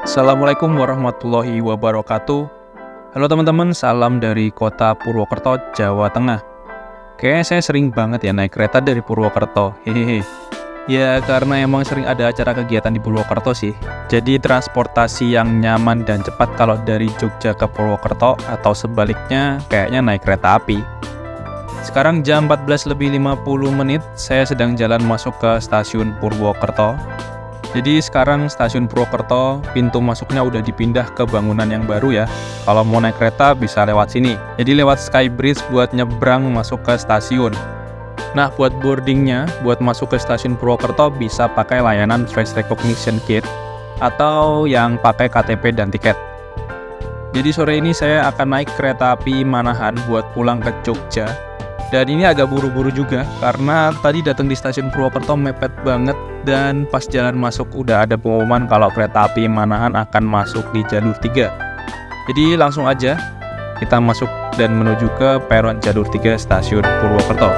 Assalamualaikum warahmatullahi wabarakatuh. Halo teman-teman, salam dari kota Purwokerto, Jawa Tengah. Kayaknya saya sering banget ya naik kereta dari Purwokerto. Hehehe. Ya karena emang sering ada acara kegiatan di Purwokerto sih. Jadi transportasi yang nyaman dan cepat kalau dari Jogja ke Purwokerto atau sebaliknya kayaknya naik kereta api. Sekarang jam 14:50, saya sedang jalan masuk ke stasiun Purwokerto. Jadi sekarang stasiun Purwokerto, pintu masuknya udah dipindah ke bangunan yang baru ya. Kalau mau naik kereta bisa lewat sini. Jadi lewat Skybridge buat nyebrang masuk ke stasiun. Nah, buat boardingnya, buat masuk ke stasiun Purwokerto bisa pakai layanan Face Recognition Kit atau yang pakai KTP dan tiket. Jadi sore ini saya akan naik kereta api Manahan buat pulang ke Jogja. Dan ini agak buru-buru juga karena tadi datang di stasiun Purwokerto mepet banget dan pas jalan masuk udah ada pengumuman kalau kereta api Manahan akan masuk di jalur 3. Jadi langsung aja kita masuk dan menuju ke peron jalur 3 stasiun Purwokerto.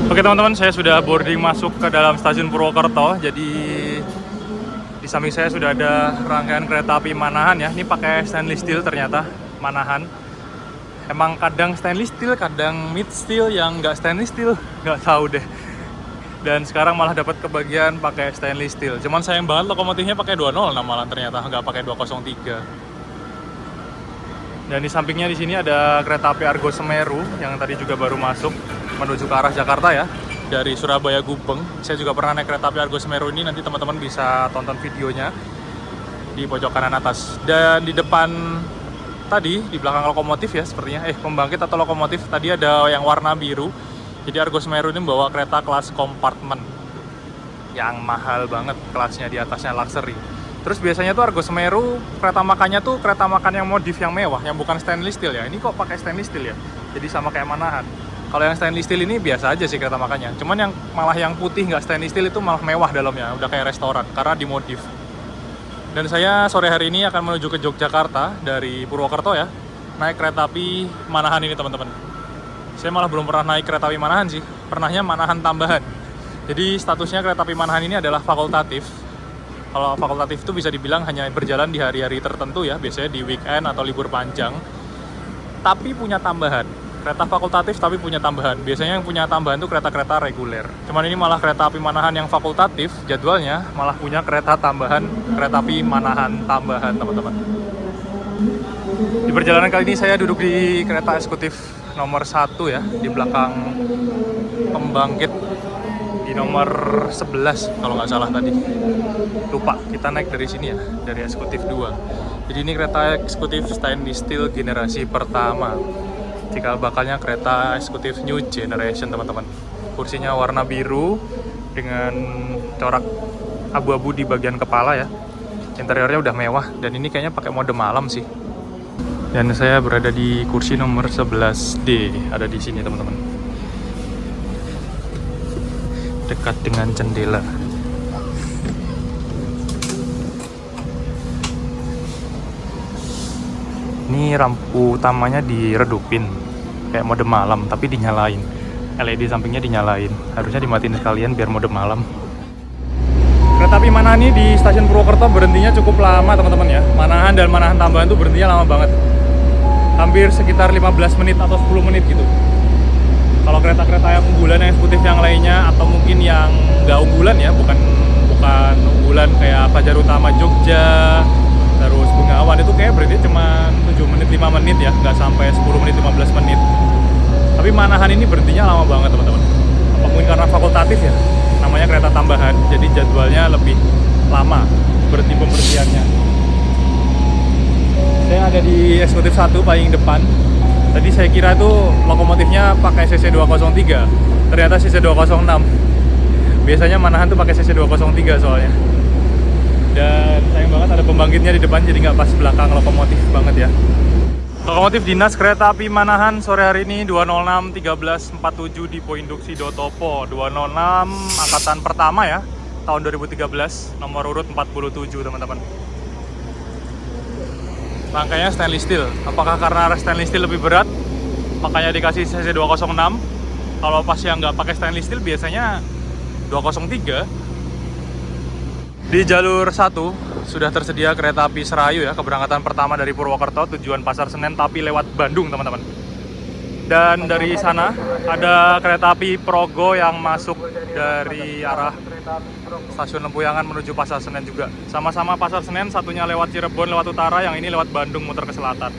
Oke teman-teman, saya sudah boarding masuk ke dalam stasiun Purwokerto. Jadi di samping saya sudah ada rangkaian kereta api Manahan ya. Ini pakai stainless steel ternyata Manahan. Emang kadang stainless steel, kadang mid steel, yang nggak stainless steel nggak tahu deh. Dan sekarang malah dapat kebagian pakai stainless steel. Cuman sayang banget lokomotifnya pakai 20 malah ternyata nggak pakai 203. Dan di sampingnya di sini ada kereta api Argo Semeru yang tadi juga baru masuk menuju ke arah Jakarta ya, dari Surabaya Gubeng. Saya juga pernah naik kereta api Argo Semeru ini, nanti teman-teman bisa tonton videonya di pojok kanan atas. Dan di depan tadi, di belakang lokomotif ya sepertinya, pembangkit atau lokomotif tadi ada yang warna biru. Jadi Argo Semeru ini membawa kereta kelas kompartemen yang mahal banget kelasnya, di atasnya luxury. Terus biasanya tuh Argo Semeru kereta makannya tuh kereta makan yang modif, yang mewah, yang bukan stainless steel ya. Ini kok pakai stainless steel ya, jadi sama kayak Manahan. Kalau yang stainless steel ini biasa aja sih kereta makannya. Cuman yang putih nggak stainless steel itu malah mewah dalamnya, udah kayak restoran karena dimodif. Dan saya sore hari ini akan menuju ke Yogyakarta dari Purwokerto ya, naik kereta api Manahan ini teman-teman. Saya malah belum pernah naik kereta api Manahan sih, pernahnya Manahan tambahan. Jadi statusnya kereta api Manahan ini adalah fakultatif. Kalau fakultatif itu bisa dibilang hanya berjalan di hari-hari tertentu ya, biasanya di weekend atau libur panjang. Tapi punya tambahan. Kereta fakultatif tapi punya tambahan. Biasanya yang punya tambahan itu kereta-kereta reguler. Cuman ini malah kereta api Manahan yang fakultatif, jadwalnya malah punya kereta tambahan, kereta api Manahan tambahan, teman-teman. Di perjalanan kali ini saya duduk di kereta eksekutif nomor 1 ya, di belakang pembangkit di nomor 11 kalau nggak salah tadi. Lupa, kita naik dari sini ya, dari eksekutif 2. Jadi ini kereta eksekutif stainless steel generasi pertama. Cikal bakalnya kereta eksekutif new generation teman-teman. Kursinya warna biru dengan corak abu-abu di bagian kepala ya. Interiornya udah mewah dan ini kayaknya pakai mode malam sih. Dan saya berada di kursi nomor 11D, ada di sini teman-teman. Dekat dengan jendela. Ini lampu utamanya diredupin kayak mode malam, tapi dinyalain. LED sampingnya dinyalain. Harusnya dimatiin sekalian biar mode malam. Kereta api Manahan ini di stasiun Purwokerto berhentinya cukup lama teman-teman ya. Manahan dan Manahan Tambahan tuh berhentinya lama banget. Hampir sekitar 15 menit atau 10 menit gitu. Kalau kereta-kereta yang unggulan, yang eksekutif yang lainnya, atau mungkin yang nggak unggulan ya, bukan unggulan kayak Fajar Utama Jogja, terus Bengawan, itu kayak berarti cuma 7 menit, 5 menit ya, nggak sampai 10 menit, 15 menit. Tapi Manahan ini berhentinya lama banget teman-teman. Apa mungkin karena fakultatif ya, namanya kereta tambahan, jadi jadwalnya lebih lama berhenti pemberhentiannya. Saya ada di eksekutif 1 paling depan. Tadi saya kira itu lokomotifnya pakai CC 203, ternyata CC 206. Biasanya Manahan tuh pakai CC 203 soalnya. Dan sayang banget ada pembangkitnya di depan, jadi nggak pas belakang lokomotif banget ya. Lokomotif dinas kereta api Manahan sore hari ini 206-1347 Depo Induksi Dotopo. 206 angkatan pertama ya, tahun 2013, nomor urut 47 teman-teman. Rangkainya stainless steel. Apakah karena stainless steel lebih berat, makanya dikasih CC 206? Kalau pas yang nggak pakai stainless steel biasanya 203. Di jalur 1 sudah tersedia kereta api Serayu ya, keberangkatan pertama dari Purwokerto tujuan Pasar Senen tapi lewat Bandung teman-teman. Dan dari sana ada kereta api Progo yang masuk dari arah stasiun Lempuyangan menuju Pasar Senen juga. Sama-sama Pasar Senen, satunya lewat Cirebon lewat utara, yang ini lewat Bandung muter ke selatan.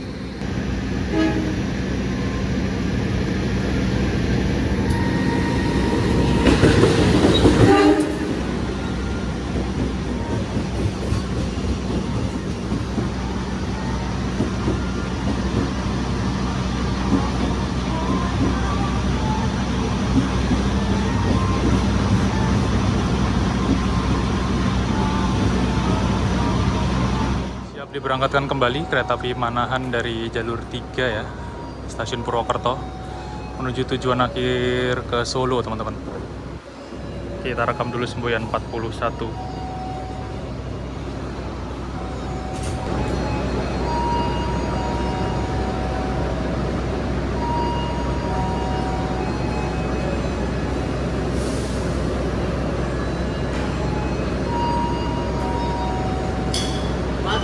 Diberangkatkan kembali kereta api Manahan dari jalur 3 ya, stasiun Purwokerto menuju tujuan akhir ke Solo teman-teman. Kita rekam dulu semboyan 41.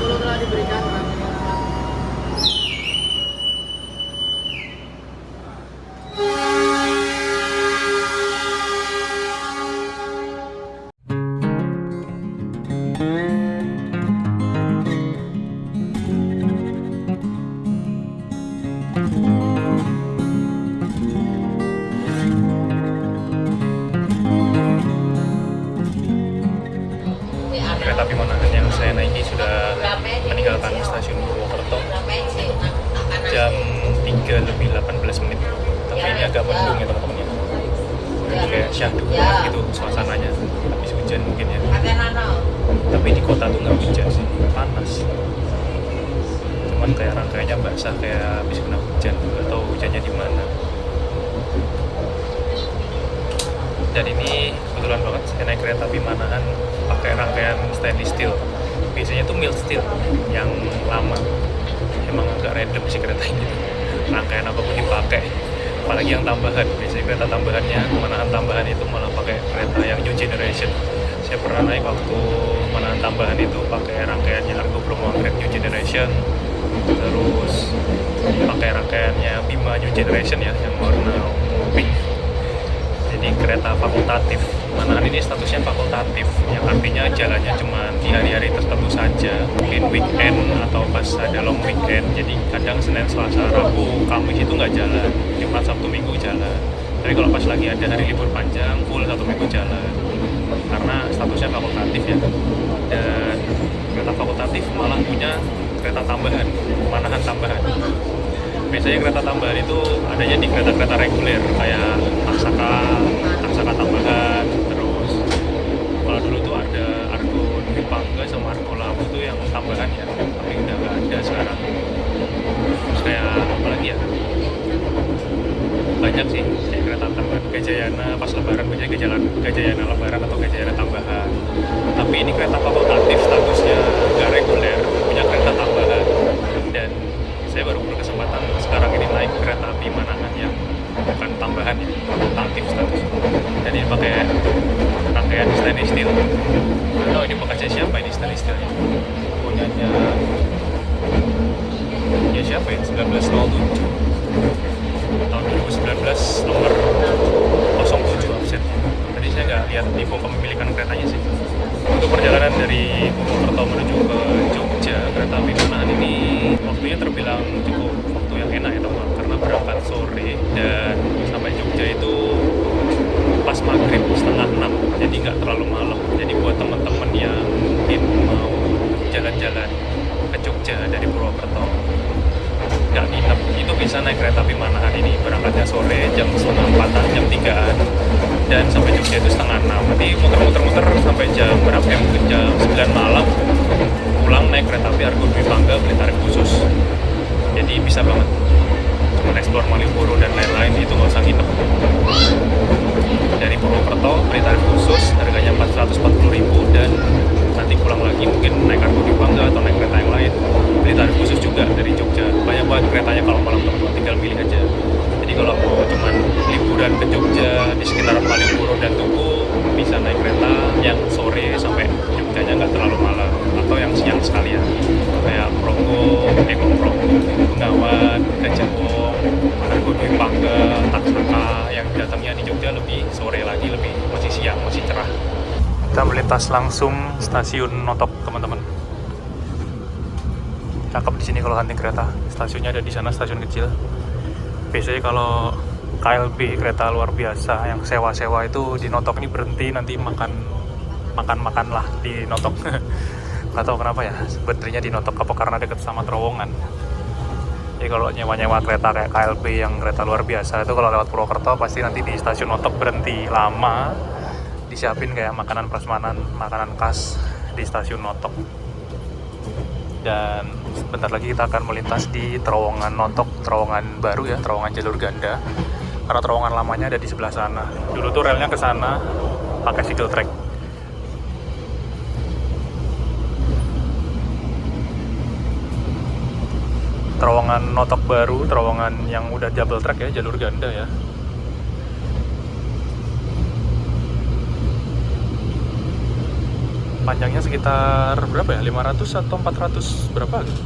Telah diberikan Kereta api Manahan yang saya naiki sudah meninggalkan stasiun Purwokerto jam 3 lebih 18 menit. Tapi ini agak mendung ya teman-teman ya. Kayak syahdu banget gitu suasananya. Habis hujan mungkin ya. Tapi di kota tuh nggak hujan sih, panas. Cuman kayak rangkaiannya basah kayak habis kena hujan. Nggak tahu hujannya di mana. Dan ini kebetulan banget saya naik kereta api Manahan pakai rangkaian stainless steel. Biasanya tuh mild steel yang lama. Emang agak random sih kereta ini. Rangkaian apapun dipakai. Apalagi yang tambahan. Biasanya kereta tambahannya, Manahan tambahan itu malah pakai kereta yang new generation. Saya pernah naik waktu Manahan tambahan itu pakai rangkaiannya Argo Bromo Anggrek new generation. Terus pakai rangkaiannya Bima new generation ya, yang warna pink. Jadi kereta fakultatif. Manahan ini statusnya fakultatif, yang artinya jalannya cuma di hari-hari tertentu saja, mungkin weekend atau pas ada long weekend. Jadi kadang Senin, Selasa, Rabu, Kamis itu nggak jalan, Jumat, Sabtu, Minggu jalan. Tapi kalau pas lagi ada hari libur panjang, full 1 minggu jalan, karena statusnya fakultatif ya. Dan kereta fakultatif malah punya kereta tambahan, Manahan tambahan. Biasanya kereta tambahan itu adanya di kereta-kereta reguler kayak Taksaka tambahan. Terus kalau dulu tuh ada Argo Dwi Pangga sama Argo Lawu tuh yang tambahan ya, tapi udah nggak ada sekarang. Terus kayak apa lagi ya, banyak sih kayak kereta tambahan. Gajayana pas lebaran, biasanya Gajayana lebaran atau Gajayana tambahan. Tapi ini kereta fakultatif, statusnya nggak reguler, punya kereta tambahan. Dan saya siapa ya? 1907. Tahun 2019 nomor 07 absen. Tadi saya nggak lihat info kepemilikan keretanya sih. Untuk perjalanan dari Purwokerto menuju ke Jogja, kereta api Manahan ini waktunya terbilang cukup waktu yang enak ya teman, karena berangkat sore dan sampai Jogja itu pas maghrib setengah 6, jadi nggak terlalu malam. Jadi buat teman-teman yang mungkin mau jalan-jalan ke Jogja dari Purwokerto nggak nginep, itu bisa naik kereta api Manahan ini. Berangkatnya sore jam setengah 4-an, jam 3-an, dan sampai Jogja itu setengah 6. Nanti muter-muter sampai jam berapa ya, mungkin jam 9 malam pulang naik kereta api Argo Dwi Pangga beli tarif khusus. Jadi bisa banget cuma explore Malioboro dan lain-lain, itu nggak usah nginep. Dari Purwokerto beli tarif khusus harganya 440.000, dan nanti pulang lagi mungkin naik Argo Dwi Pangga atau naik kereta yang lain beli tarif khusus juga dari Jogja. Banyak banget keretanya kalau malam teman-teman, tinggal pilih aja. Jadi kalau mau cuman liburan ke Jogja di sekitaran Malioboro dan Tugu, bisa naik kereta yang sore sampai Jogjanya nggak terlalu malam, atau yang siang sekalian kayak Progo, Bengawan, Gajah Wong, Argo Dwi Pangga, Taksaka, yang datangnya di Jogja lebih sore lagi, lebih masih siang, masih cerah. Kita melintas langsung stasiun Notok teman-teman. Cakep di sini kalau hunting kereta. Stasiunnya ada di sana, stasiun kecil. Biasanya kalau KLB, kereta luar biasa yang sewa-sewa itu di Notok ini berhenti, nanti makan lah di Notok. Nggak tahu kenapa ya sebenarnya di Notok, apa karena deket sama terowongan. Jadi kalau nyewa-nyewa kereta kayak KLB yang kereta luar biasa itu kalau lewat Purwokerto pasti nanti di stasiun Notok berhenti lama, disiapin kayak makanan prasmanan, makanan khas di stasiun Notok. Dan sebentar lagi kita akan melintas di terowongan Notok, terowongan baru ya, terowongan jalur ganda. Karena terowongan lamanya ada di sebelah sana. Dulu tuh relnya ke sana pakai single track. Terowongan Notok baru, terowongan yang udah double track ya, jalur ganda ya. Panjangnya sekitar berapa ya? 500 atau 400 berapa gitu?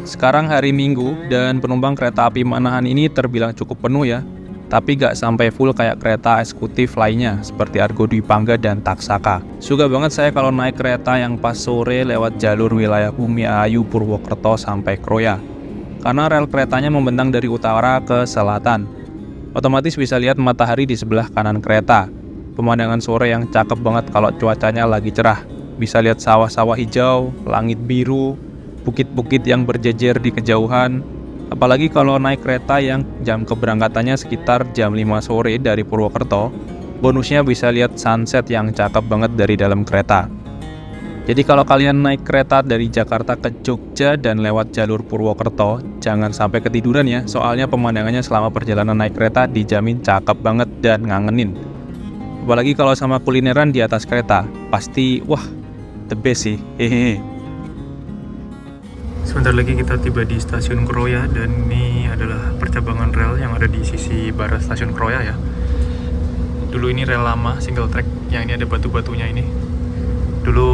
Sekarang hari Minggu dan penumpang kereta api Manahan ini terbilang cukup penuh ya. Tapi gak sampai full kayak kereta eksekutif lainnya seperti Argo Dwi Pangga dan Taksaka. Suka banget saya kalau naik kereta yang pas sore lewat jalur wilayah Bumi Ayu Purwokerto sampai Kroya. Karena rel keretanya membentang dari utara ke selatan. Otomatis bisa lihat matahari di sebelah kanan kereta. Pemandangan sore yang cakep banget kalau cuacanya lagi cerah. Bisa lihat sawah-sawah hijau, langit biru, bukit-bukit yang berjejer di kejauhan. Apalagi kalau naik kereta yang jam keberangkatannya sekitar jam 5 sore dari Purwokerto, bonusnya bisa lihat sunset yang cakep banget dari dalam kereta. Jadi kalau kalian naik kereta dari Jakarta ke Jogja dan lewat jalur Purwokerto, jangan sampai ketiduran ya, soalnya pemandangannya selama perjalanan naik kereta dijamin cakep banget dan ngangenin. Apalagi kalau sama kulineran di atas kereta, pasti wah, the best sih, hehehe. Sebentar lagi kita tiba di stasiun Kroya, dan ini adalah percabangan rel yang ada di sisi barat stasiun Kroya ya. Dulu ini rel lama, single track, yang ini ada batu-batunya ini. Dulu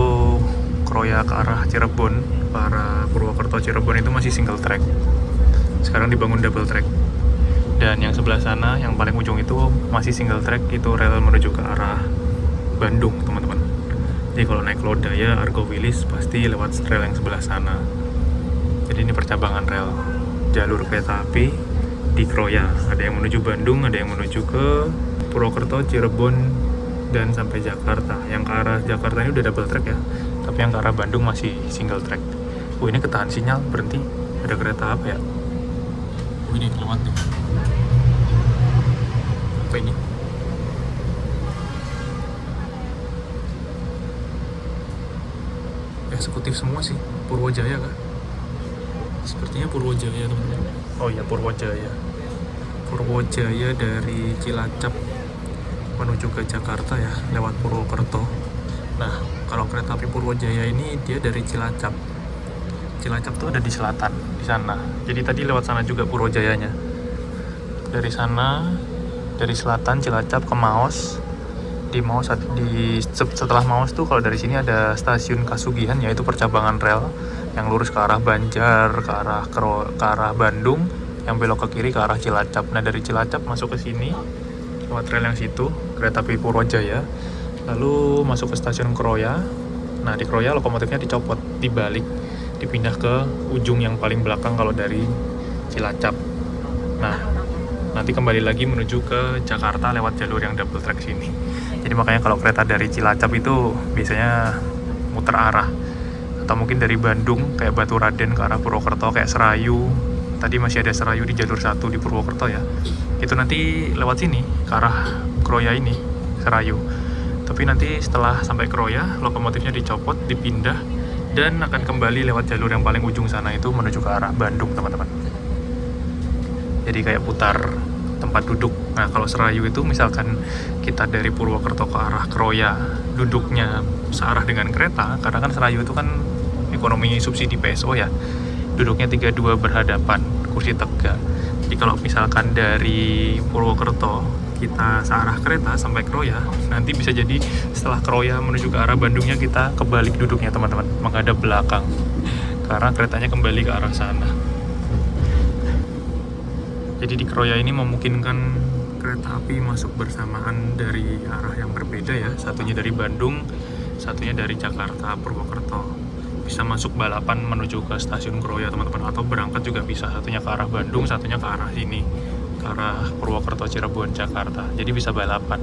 Kroya ke arah Cirebon, ke arah Purwokerto Cirebon itu masih single track. Sekarang dibangun double track. Dan yang sebelah sana, yang paling ujung itu masih single track, itu rel menuju ke arah Bandung, teman-teman. Jadi kalau naik Lodaya, Argo Wilis pasti lewat rel yang sebelah sana. Jadi ini percabangan rel jalur kereta api di Kroya. Ada yang menuju Bandung, ada yang menuju ke Purwokerto, Cirebon, dan sampai Jakarta. Yang ke arah Jakarta ini udah double track ya, tapi yang ke arah Bandung masih single track. Ini ketahan sinyal, berhenti. Ada kereta apa ya? Ini lewat nih. Apa ini? Eksekutif semua sih, Purwojaya kan? Sepertinya Purwojaya, teman-teman. Oh iya, Purwojaya. Purwojaya dari Cilacap menuju ke Jakarta ya, lewat Purwokerto. Nah, kalau kereta api Purwojaya ini dia dari Cilacap. Cilacap tuh ada di selatan, di sana. Jadi tadi lewat sana juga Purwojayanya. Dari sana, dari selatan Cilacap ke Maos. Setelah Maos tuh kalau dari sini ada stasiun Kasugihan, yaitu percabangan rel yang lurus ke arah Banjar, ke arah Bandung, yang belok ke kiri ke arah Cilacap. Nah, dari Cilacap masuk ke sini lewat rel yang situ, kereta api Purwojaya, lalu masuk ke stasiun Kroya. Nah, di Kroya lokomotifnya dicopot, dibalik, dipindah ke ujung yang paling belakang kalau dari Cilacap. Nah, nanti kembali lagi menuju ke Jakarta lewat jalur yang double track sini. Jadi makanya kalau kereta dari Cilacap itu biasanya muter arah. Atau mungkin dari Bandung kayak Baturaden ke arah Purwokerto, kayak Serayu. Tadi masih ada Serayu di jalur 1 di Purwokerto ya. Itu nanti lewat sini ke arah Kroya ini, Serayu. Tapi nanti setelah sampai Kroya, lokomotifnya dicopot, dipindah, dan akan kembali lewat jalur yang paling ujung sana itu menuju ke arah Bandung, teman-teman. Jadi kayak putar tempat duduk. Nah, kalau Serayu itu misalkan kita dari Purwokerto ke arah Kroya, duduknya searah dengan kereta, karena kan Serayu itu kan ekonomi subsidi PSO ya, duduknya 32 berhadapan, kursi tegak. Jadi kalau misalkan dari Purwokerto kita searah kereta sampai Kroya, nanti bisa jadi setelah Kroya menuju ke arah Bandungnya kita kebalik duduknya, teman-teman, menghadap belakang, karena keretanya kembali ke arah sana. Jadi di Kroya ini memungkinkan kereta api masuk bersamaan dari arah yang berbeda ya. Satunya dari Bandung, satunya dari Jakarta, Purwokerto. Bisa masuk balapan menuju ke stasiun Kroya, teman-teman. Atau berangkat juga bisa. Satunya ke arah Bandung, satunya ke arah sini. Ke arah Purwokerto, Cirebon, Jakarta. Jadi bisa balapan.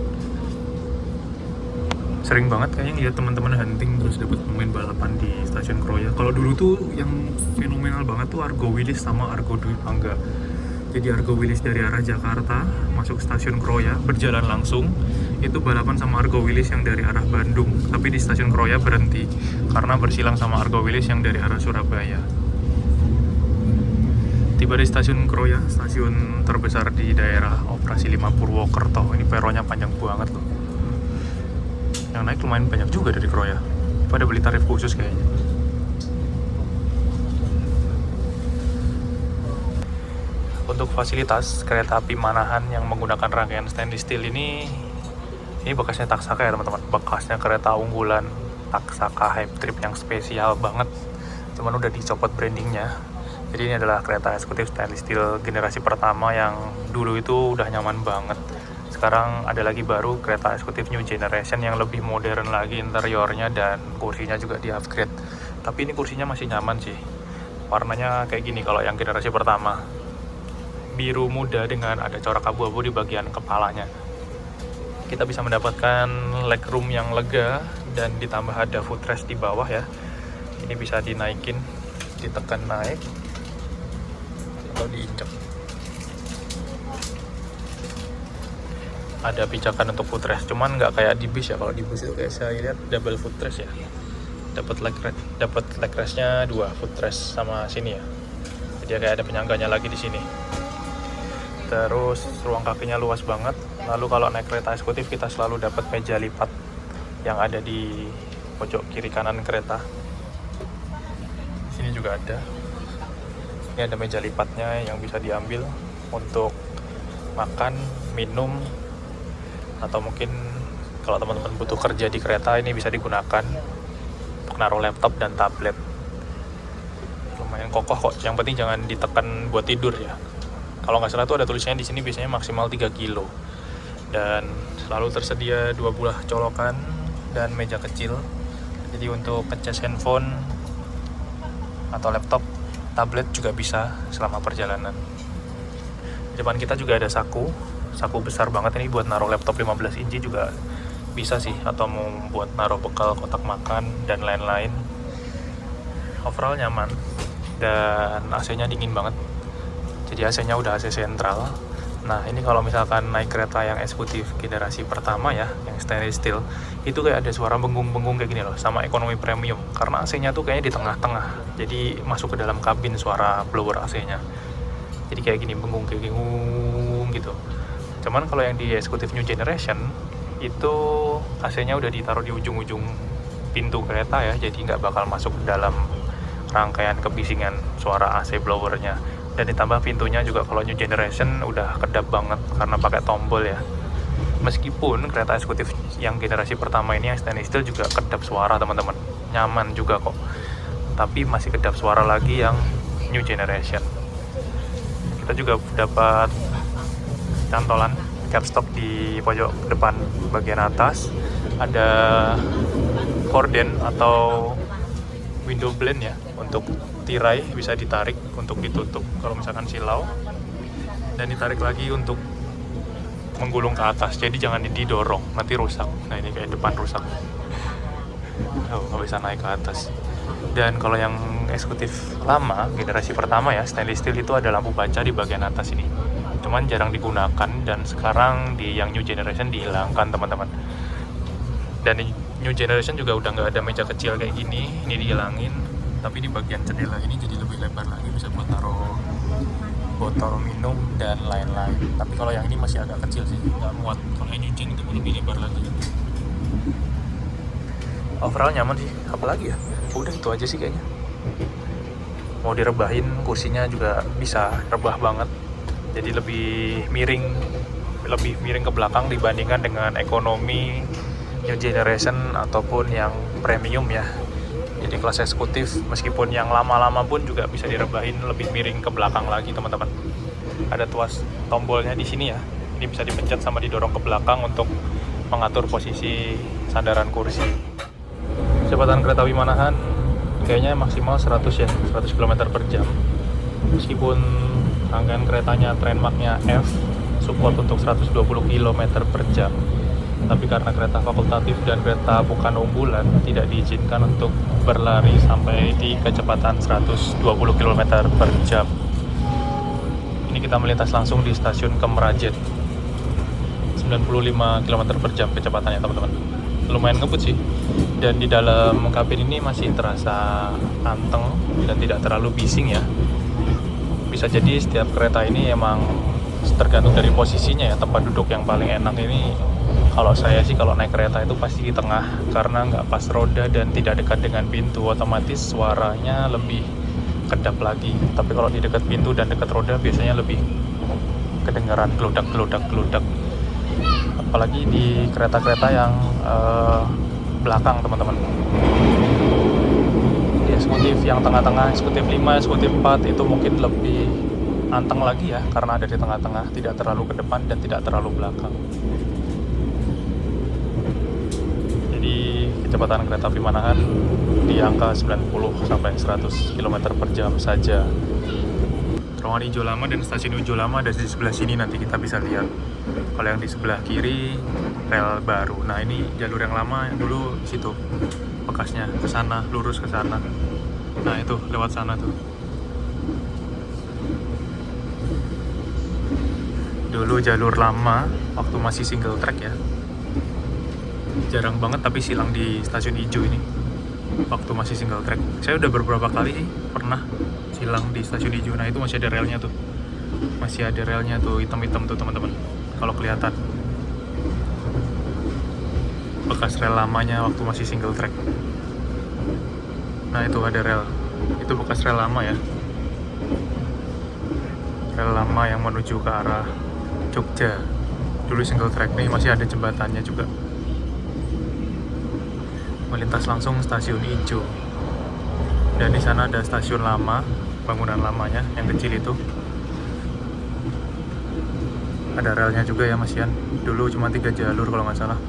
Sering banget kayaknya lihat teman-teman hunting terus dapat pemain balapan di stasiun Kroya. Kalau dulu tuh yang fenomenal banget tuh Argo Wilis sama Argo Dwi Pangga. Jadi Argo Wilis dari arah Jakarta masuk stasiun Kroya berjalan langsung, itu balapan sama Argo Wilis yang dari arah Bandung, tapi di stasiun Kroya berhenti karena bersilang sama Argo Wilis yang dari arah Surabaya. Tiba di stasiun Kroya, stasiun terbesar di daerah Operasi 5 Purwokerto. Ini peronnya panjang banget loh. Yang naik lumayan banyak juga dari Kroya. Pada beli tarif khusus kayaknya. Untuk fasilitas kereta api Manahan yang menggunakan rangkaian stainless steel ini bekasnya Taksaka ya, teman-teman. Bekasnya kereta unggulan Taksaka Hype Trip yang spesial banget. Cuman udah dicopot brandingnya. Jadi ini adalah kereta eksekutif stainless steel generasi pertama yang dulu itu udah nyaman banget. Sekarang ada lagi baru kereta eksekutif new generation yang lebih modern lagi interiornya dan kursinya juga di-upgrade. Tapi ini kursinya masih nyaman sih. Warnanya kayak gini kalau yang generasi pertama. Biru muda dengan ada corak abu-abu di bagian kepalanya. Kita bisa mendapatkan legroom yang lega dan ditambah ada footrest di bawah ya. Ini bisa dinaikin, ditekan naik atau diinjak. Ada pijakan untuk footrest, cuman nggak kayak di bis ya. Kalau di bus itu kayak saya lihat double footrest ya. Dapat leg restnya 2 footrest sama sini ya. Jadi kayak ada penyangganya lagi di sini. Terus ruang kakinya luas banget. Lalu kalau naik kereta eksekutif kita selalu dapat meja lipat yang ada di pojok kiri kanan kereta. Sini juga ada. Ini ada meja lipatnya yang bisa diambil untuk makan, minum, atau mungkin kalau teman-teman butuh kerja di kereta ini bisa digunakan untuk naruh laptop dan tablet. lumayan kokoh kok. Yang penting jangan ditekan buat tidur ya. Kalau nggak salah tuh ada tulisannya di sini biasanya maksimal 3 kilo. Dan selalu tersedia 2 buah colokan dan meja kecil. Jadi untuk ngecas handphone atau laptop, tablet juga bisa selama perjalanan. Di depan kita juga ada saku besar banget ini buat naruh laptop 15 inci juga bisa sih, atau mau buat naruh bekal kotak makan dan lain-lain. Overall nyaman dan AC-nya dingin banget. Jadi AC-nya udah AC sentral. Nah ini kalau misalkan naik kereta yang eksekutif generasi pertama ya, yang stainless steel, itu kayak ada suara bengung-bengung kayak gini loh, sama ekonomi premium. Karena AC-nya tuh kayaknya di tengah-tengah, jadi masuk ke dalam kabin suara blower AC-nya. Jadi kayak gini, bengung, kayak gingung gitu. Cuman kalau yang di eksekutif new generation, itu AC-nya udah ditaruh di ujung-ujung pintu kereta ya, jadi nggak bakal masuk ke dalam rangkaian kebisingan suara AC blowernya. Dan ditambah pintunya juga kalau new generation udah kedap banget karena pakai tombol ya. Meskipun kereta eksekutif yang generasi pertama ini yang stainless steel juga kedap suara teman-teman, nyaman juga kok. Tapi masih kedap suara lagi yang new generation. Kita juga dapat cantolan capstock di pojok depan bagian atas. Ada korden atau window blind ya, untuk tirai bisa ditarik untuk ditutup kalau misalkan silau, dan ditarik lagi untuk menggulung ke atas, jadi jangan didorong nanti rusak. Nah ini kayak depan rusak, nggak bisa naik ke atas. Dan kalau yang eksekutif lama generasi pertama ya, stainless steel itu ada lampu baca di bagian atas ini, cuman jarang digunakan, dan sekarang di yang new generation dihilangkan teman-teman. Dan di new generation juga udah nggak ada meja kecil kayak gini, ini dihilangin. Tapi di bagian jendela ini jadi lebih lebar lagi, bisa buat taruh botol minum dan lain-lain. Tapi kalau yang ini masih agak kecil sih, nggak muat. Kalau yang new gen itu lebih lebar lagi. Overall nyaman sih, apalagi ya, udah itu aja sih kayaknya. Mau direbahin kursinya juga bisa rebah banget, jadi lebih miring ke belakang dibandingkan dengan ekonomi new generation ataupun yang premium ya. Jadi kelas eksekutif meskipun yang lama-lama pun juga bisa direbahin lebih miring ke belakang lagi teman-teman. Ada tuas tombolnya di sini ya. Ini bisa dipencet sama didorong ke belakang untuk mengatur posisi sandaran kursi. Kecepatan kereta Api Manahan kayaknya maksimal 100 ya, 100 km per jam. Meskipun rangkaian keretanya Trainmark-nya F, support untuk 120 km per jam. Tapi karena kereta fakultatif dan kereta bukan unggulan, tidak diizinkan untuk berlari sampai di kecepatan 120 km per jam. Ini kita melintas langsung di stasiun Kemerajet, 95 km per jam kecepatannya teman-teman. Lumayan ngebut sih. Dan di dalam kabin ini masih terasa anteng dan tidak terlalu bising ya. Bisa jadi setiap kereta ini emang tergantung dari posisinya ya, tempat duduk yang paling enak ini. Kalau saya sih kalau naik kereta itu pasti di tengah, karena nggak pas roda dan tidak dekat dengan pintu, otomatis suaranya lebih kedap lagi. Tapi kalau di dekat pintu dan dekat roda biasanya lebih kedengaran geludak. Apalagi di kereta-kereta yang belakang teman-teman. Di eksekutif yang tengah-tengah, eksekutif 5, eksekutif 4 itu mungkin lebih anteng lagi ya, karena ada di tengah-tengah, tidak terlalu ke depan dan tidak terlalu belakang. Kecepatan kereta api Manahan di angka 90 sampai 100 km per jam saja. Terowongan hijau lama dan stasiun hijau lama ada di sebelah sini, nanti kita bisa lihat. Kalau yang di sebelah kiri rel baru. Nah ini jalur yang lama dulu situ bekasnya, ke sana, lurus ke sana. Nah itu lewat sana tuh. Dulu jalur lama waktu masih single track ya. Jarang banget tapi silang di stasiun hijau ini waktu masih single track. Saya udah beberapa kali sih pernah silang di stasiun hijau. Nah itu masih ada relnya tuh, hitam-hitam tuh teman-teman, kalau kelihatan bekas rel lamanya waktu masih single track. Nah itu ada rel, itu bekas rel lama ya, rel lama yang menuju ke arah Jogja. Dulu single track nih, masih ada jembatannya juga. Melintas langsung stasiun hijau, dan di sana ada stasiun lama bangunan lamanya yang kecil itu. Ada relnya juga ya Mas Yan. Dulu cuma 3 jalur kalau nggak salah.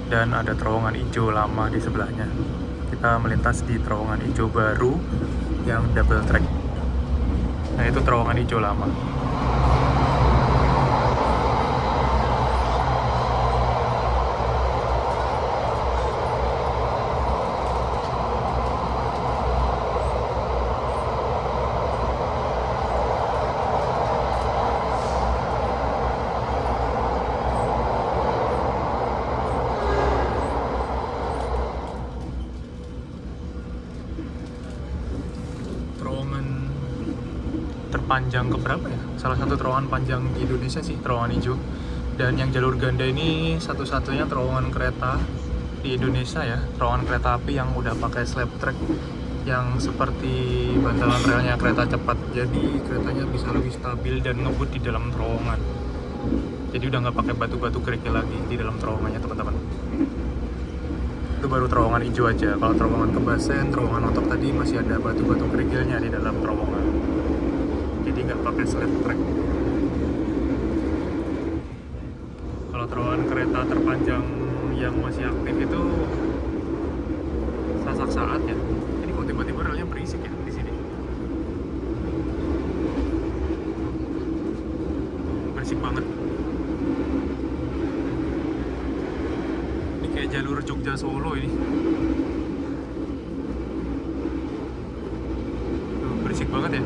Dan ada terowongan hijau lama di sebelahnya. Kita melintas di terowongan hijau baru yang double track. Nah itu terowongan hijau lama. Terpanjang keberapa ya? Salah satu terowongan panjang di Indonesia sih, terowongan hijau. Dan yang jalur ganda ini satu-satunya terowongan kereta di Indonesia ya, terowongan kereta api yang udah pakai slab track yang seperti bantalan relnya kereta cepat. Jadi keretanya bisa lebih stabil dan ngebut di dalam terowongan. Jadi udah nggak pakai batu-batu kerikil lagi di dalam terowongannya teman-teman. Itu baru terowongan hijau aja. Kalau terowongan Kebasen, terowongan Otok tadi masih ada batu-batu kerikilnya di dalam terowongan. Jadi nggak pakai slab track. Kalau terowongan kereta terpanjang yang masih aktif itu Sasak Saat ya. Ini kok tiba-tiba relnya berisik ya di sini. Berisik banget. Ini kayak jalur Jogja Solo ini. Tuh, berisik banget ya.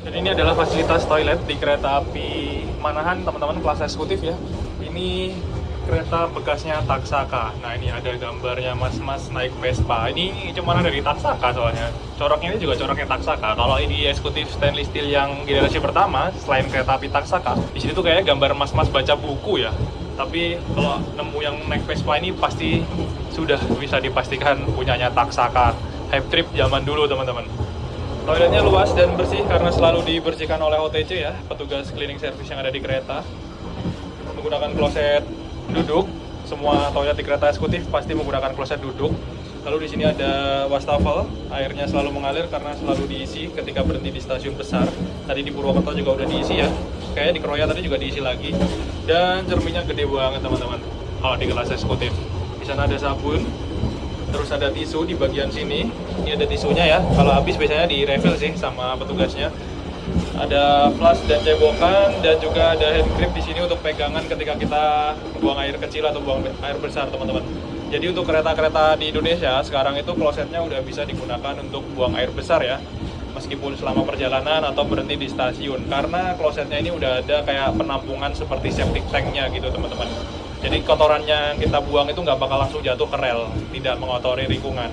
Dan ini adalah fasilitas toilet di kereta api Manahan, teman-teman, kelas eksekutif ya. Ini kereta bekasnya Taksaka. Nah ini ada gambarnya mas-mas naik Vespa. Ini cuma ada di Taksaka soalnya. Coraknya ini juga coraknya Taksaka. Kalau ini eksekutif stainless steel yang generasi pertama, selain kereta api Taksaka, di sini tuh kayaknya gambar mas-mas baca buku ya. Tapi kalau nemu yang naik Vespa ini pasti sudah bisa dipastikan punyanya Taksaka. Hype trip zaman dulu teman-teman. Toiletnya luas dan bersih karena selalu dibersihkan oleh OTC ya, petugas cleaning service yang ada di kereta. Menggunakan kloset duduk, semua toilet di kereta eksekutif pasti menggunakan kloset duduk. Lalu di sini ada wastafel, airnya selalu mengalir karena selalu diisi ketika berhenti di stasiun besar. Tadi di Purwokerto juga udah diisi ya, kayaknya di Kroya tadi juga diisi lagi. Dan cerminnya gede banget teman-teman kalau di kelas eksekutif. Di sana ada sabun. Terus ada tisu di bagian sini. Ini ada tisunya ya. Kalau habis biasanya di refill sih sama petugasnya. Ada flash dan cebokan dan juga ada hand grip di sini untuk pegangan ketika kita buang air kecil atau buang air besar, teman-teman. Jadi untuk kereta-kereta di Indonesia sekarang itu klosetnya udah bisa digunakan untuk buang air besar ya. Meskipun selama perjalanan atau berhenti di stasiun. Karena klosetnya ini udah ada kayak penampungan seperti septic tank-nya gitu, teman-teman. Jadi kotorannya yang kita buang itu nggak bakal langsung jatuh ke rel, tidak mengotori lingkungan.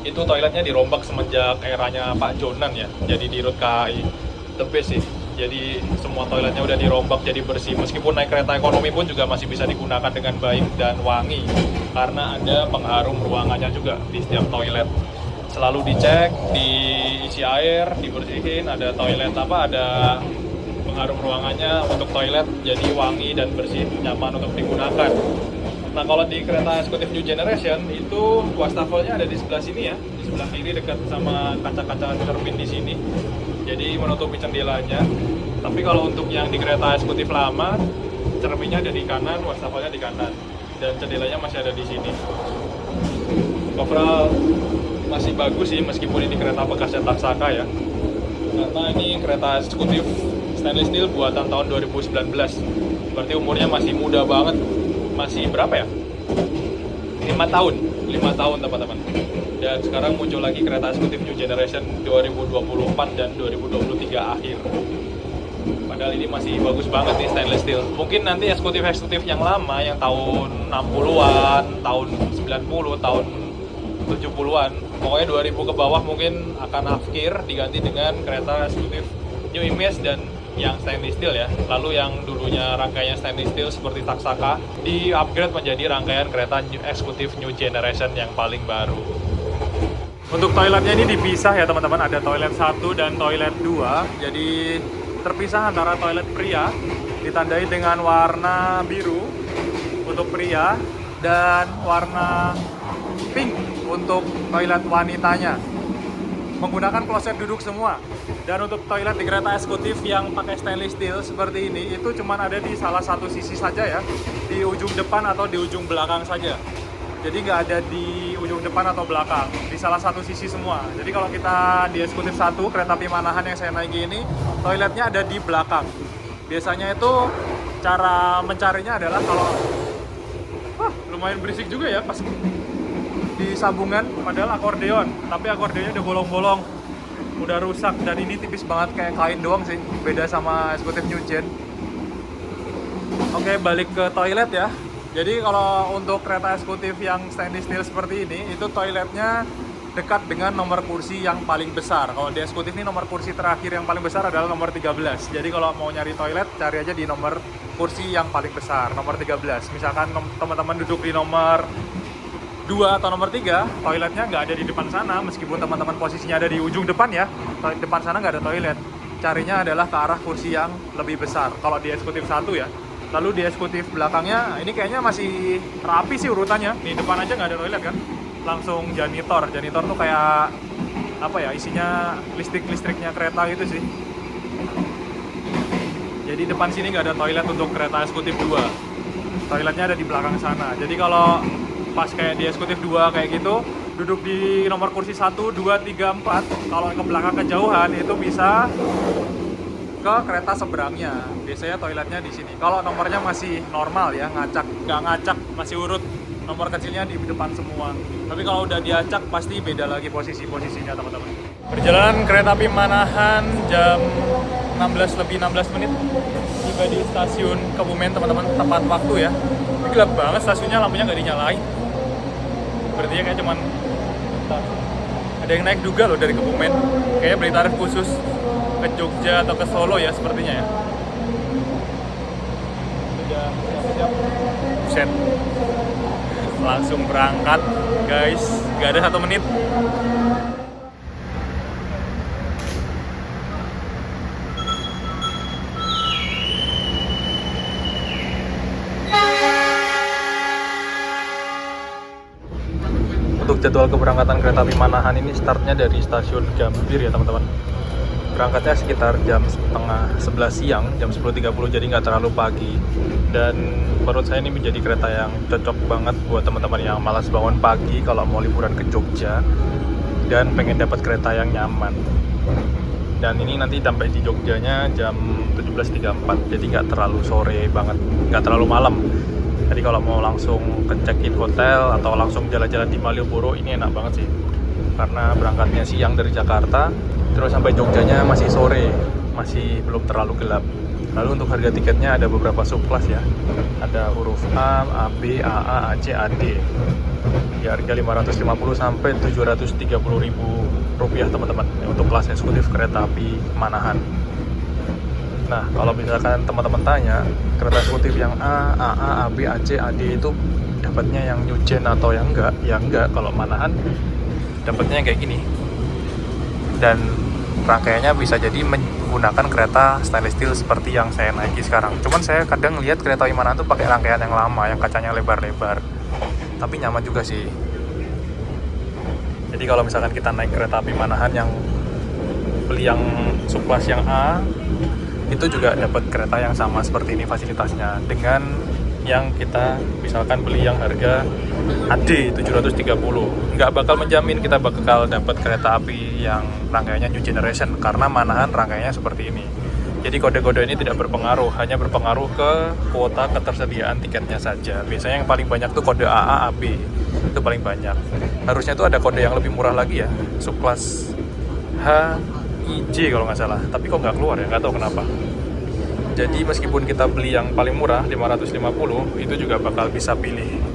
Itu toiletnya dirombak semenjak eranya Pak Jonan ya, jadi di Rut KAI. The best sih, jadi semua toiletnya udah dirombak jadi bersih. Meskipun naik kereta ekonomi pun juga masih bisa digunakan dengan baik dan wangi. Karena ada pengharum ruangannya juga di setiap toilet. Selalu dicek, diisi air, dibersihin, ada toilet ada pengharum ruangannya untuk toilet jadi wangi dan bersih, nyaman untuk digunakan. Nah kalau di kereta eksekutif New Generation itu wastafelnya ada di sebelah sini ya, di sebelah kiri dekat sama kaca-kaca turbin di sini. Jadi menutupi jendelanya. Tapi kalau untuk yang di kereta eksekutif lama, cerminnya ada di kanan, wastafelnya di kanan, dan jendelanya masih ada di sini. Overall masih bagus sih meskipun ini kereta bekasnya Taksaka ya. Karena ini kereta eksekutif stainless steel buatan tahun 2019. Berarti umurnya masih muda banget. Masih berapa ya? 5 tahun. 5 tahun teman-teman. Dan sekarang muncul lagi kereta eksekutif New Generation 2024 dan 2023 akhir. Padahal ini masih bagus banget nih stainless steel. Mungkin nanti eksekutif yang lama yang tahun 60-an, tahun 90, tahun 70-an, pokoknya 2000 ke bawah mungkin akan akhir diganti dengan kereta eksekutif New Image dan yang stainless steel ya. Lalu yang dulunya rangkaiannya stainless steel seperti Taksaka di-upgrade menjadi rangkaian kereta eksekutif New Generation yang paling baru. Untuk toiletnya ini dipisah ya teman-teman, ada toilet 1 dan toilet 2. Jadi terpisah antara toilet pria, ditandai dengan warna biru untuk pria dan warna pink untuk toilet wanitanya. Menggunakan kloset duduk semua. Dan untuk toilet di kereta eksekutif yang pakai stainless steel seperti ini, itu cuma ada di salah satu sisi saja ya, di ujung depan atau di ujung belakang saja. Jadi nggak ada di ujung depan atau belakang, di salah satu sisi semua. Jadi kalau kita di eksekutif 1, kereta api Manahan yang saya naiki ini, toiletnya ada di belakang. Biasanya itu cara mencarinya adalah kalau lumayan berisik juga ya pas di sambungan, padahal akordeon, tapi akordeonnya udah bolong-bolong, udah rusak, dan ini tipis banget kayak kain doang sih, beda sama eksekutif New Gen. Oke, balik ke toilet ya. Jadi kalau untuk kereta eksekutif yang stainless steel seperti ini, itu toiletnya dekat dengan nomor kursi yang paling besar. Kalau di eksekutif ini nomor kursi terakhir yang paling besar adalah nomor 13. Jadi kalau mau nyari toilet, cari aja di nomor kursi yang paling besar, nomor 13. Misalkan teman-teman duduk di nomor 2 atau nomor 3, toiletnya nggak ada di depan sana, meskipun teman-teman posisinya ada di ujung depan ya, depan sana nggak ada toilet. Carinya adalah ke arah kursi yang lebih besar, kalau di eksekutif 1 ya. Lalu di eksekutif belakangnya, ini kayaknya masih rapi sih urutannya. Di depan aja nggak ada toilet kan, langsung janitor. Janitor tuh kayak, apa ya, isinya listrik-listriknya kereta gitu sih. Jadi depan sini nggak ada toilet untuk kereta eksekutif 2. Toiletnya ada di belakang sana. Jadi kalau pas kayak di eksekutif 2 kayak gitu, duduk di nomor kursi 1, 2, 3, 4, kalau ke belakang kejauhan itu bisa ke kereta seberangnya. Biasanya toiletnya di sini. Kalau nomornya masih normal ya, nggak ngacak, masih urut, nomor kecilnya di depan semua. Tapi kalau udah diacak pasti beda lagi posisinya teman-teman. Perjalanan kereta api Manahan jam 16 menit, tiba di stasiun Kebumen teman-teman, tepat waktu ya. Ini gelap banget stasiunnya, lampunya nggak dinyalain. Berarti ya kayak cuman ada yang naik juga loh dari Kebumen. Kayaknya beli tarif khusus ke Jogja atau ke Solo ya sepertinya ya. Udah siap-siap. Buset. Langsung berangkat guys, nggak ada 1 menit. Untuk jadwal keberangkatan kereta api Manahan ini startnya dari stasiun Gambir ya teman-teman. Berangkatnya sekitar jam setengah 11 siang, jam 10.30, jadi nggak terlalu pagi. Dan menurut saya ini menjadi kereta yang cocok banget buat teman-teman yang malas bangun pagi kalau mau liburan ke Jogja dan pengen dapat kereta yang nyaman. Dan ini nanti sampai di Jogjanya jam 17.34, jadi nggak terlalu sore banget, nggak terlalu malam. Jadi kalau mau langsung ke check-in hotel atau langsung jalan-jalan di Malioboro, ini enak banget sih. Karena berangkatnya siang dari Jakarta, terus sampai Jogjanya masih sore, masih belum terlalu gelap. Lalu untuk harga tiketnya ada beberapa subkelas ya. Ada huruf A, AB, AA, AC, AD. Di harga 550 sampai 730 ribu rupiah teman-teman, untuk kelas eksekutif kereta api Manahan. Nah, kalau misalkan teman-teman tanya, kereta eksekutif yang A, AA, AB, AC, AD itu dapatnya yang New Gen atau yang enggak? Ya enggak, kalau Manahan dapatnya yang kayak gini. Dan rangkaiannya bisa jadi menggunakan kereta stainless steel seperti yang saya naiki sekarang. Cuman saya kadang lihat kereta api Manahan tuh pakai rangkaian yang lama, yang kacanya lebar-lebar. Tapi nyaman juga sih. Jadi kalau misalkan kita naik kereta api Manahan yang beli yang subkelas yang A, itu juga dapat kereta yang sama seperti ini fasilitasnya, dengan yang kita misalkan beli yang harga AD 730, nggak bakal menjamin kita bakal dapat kereta api yang rangkaiannya new generation, karena Manahan rangkaiannya seperti ini. Jadi kode-kode ini tidak berpengaruh, hanya berpengaruh ke kuota ketersediaan tiketnya saja. Biasanya yang paling banyak tuh kode AA, AB, itu paling banyak. Harusnya tuh ada kode yang lebih murah lagi ya, subkelas H, IJ kalau nggak salah. Tapi kok nggak keluar ya, nggak tahu kenapa. Jadi meskipun kita beli yang paling murah 550, itu juga bakal bisa pilih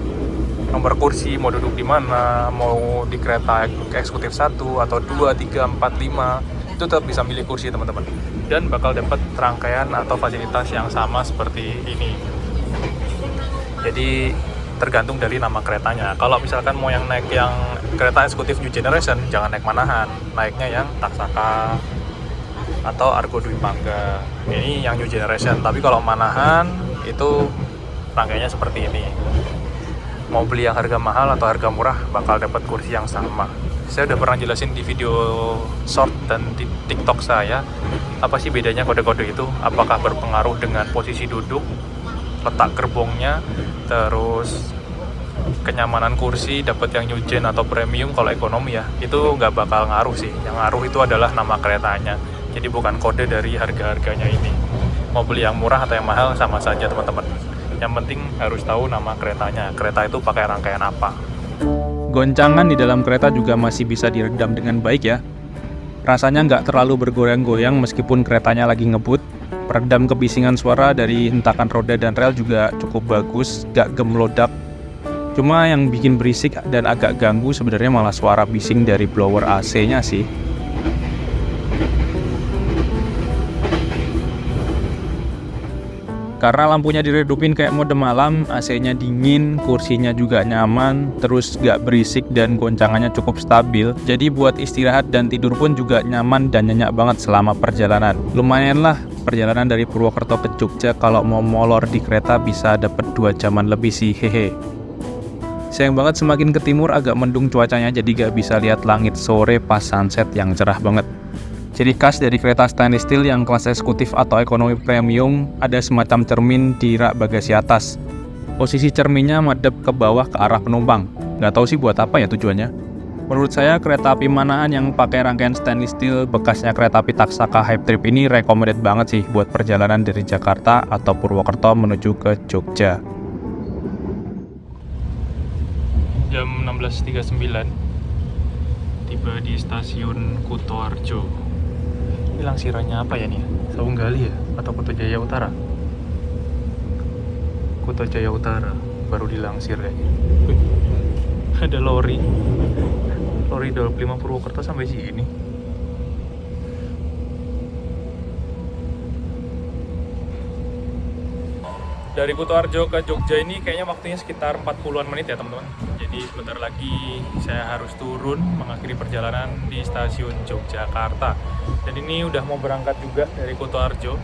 nomor kursi, mau duduk di mana, mau di kereta eksekutif 1 atau 2, 3, 4, 5, itu tetap bisa milih kursi teman-teman. Dan bakal dapat rangkaian atau fasilitas yang sama seperti ini. Jadi tergantung dari nama keretanya. Kalau misalkan mau yang naik yang kereta eksekutif new generation, jangan naik Manahan, naiknya yang Taksaka atau Argo Dwi Pangga. Ini yang new generation. Tapi kalau Manahan itu rangkaiannya seperti ini. Mau beli yang harga mahal atau harga murah, bakal dapat kursi yang sama. Saya udah pernah jelasin di video short dan di TikTok saya, apa sih bedanya kode-kode itu, apakah berpengaruh dengan posisi duduk, letak gerbongnya, terus kenyamanan kursi, dapat yang new gen atau premium. Kalau ekonomi ya, itu nggak bakal ngaruh sih. Yang ngaruh itu adalah nama keretanya. Jadi bukan kode dari harga-harganya ini. Mau beli yang murah atau yang mahal sama saja teman-teman. Yang penting harus tahu nama keretanya. Kereta itu pakai rangkaian apa. Goncangan di dalam kereta juga masih bisa diredam dengan baik ya. Rasanya nggak terlalu bergoyang-goyang meskipun keretanya lagi ngebut. Peredam kebisingan suara dari hentakan roda dan rel juga cukup bagus, nggak gemelodak. Cuma yang bikin berisik dan agak ganggu sebenarnya malah suara bising dari blower AC-nya sih. Karena lampunya diredupin kayak mode malam, AC-nya dingin, kursinya juga nyaman, terus gak berisik dan goncangannya cukup stabil. Jadi buat istirahat dan tidur pun juga nyaman dan nyenyak banget selama perjalanan. Lumayan lah, perjalanan dari Purwokerto ke Jogja kalau mau molor di kereta bisa dapet 2 jaman lebih sih, hehe. Sayang banget semakin ke timur agak mendung cuacanya, jadi gak bisa lihat langit sore pas sunset yang cerah banget. Ciri khas dari kereta stainless steel yang kelas eksekutif atau ekonomi premium, ada semacam cermin di rak bagasi atas. Posisi cerminnya madep ke bawah ke arah penumpang. Nggak tahu sih buat apa ya tujuannya. Menurut saya kereta api Manahan yang pakai rangkaian stainless steel bekasnya kereta api Taksaka Hype Trip ini recommended banget sih buat perjalanan dari Jakarta atau Purwokerto menuju ke Jogja. Jam 16.39 tiba di stasiun Kutoarjo. Ini langsirannya apa ya nih? Saung Gali ya? Atau Kuto Jaya Utara? Kuto Jaya Utara baru dilangsir kayaknya. Wih, ada lori 25 Purwokerto sampai sini. Dari Kutoarjo ke Jogja ini kayaknya waktunya sekitar 40-an menit ya teman-teman. Jadi sebentar lagi saya harus turun mengakhiri perjalanan di stasiun Yogyakarta. Dan ini udah mau berangkat juga dari Kutoarjo,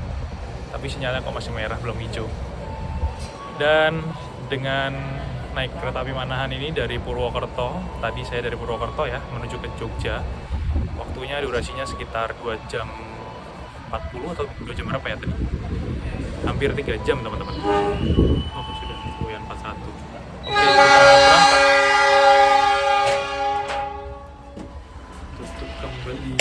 tapi sinyalnya kok masih merah, belum hijau. Dan dengan naik kereta api Manahan ini dari Purwokerto, tadi saya dari Purwokerto ya, menuju ke Jogja, waktunya durasinya sekitar 2 jam 40 atau 2 jam berapa ya tadi? Hampir 3 jam teman-teman. Oh sudah, 2:41. Oke, kita berangkat. Tutup kembali.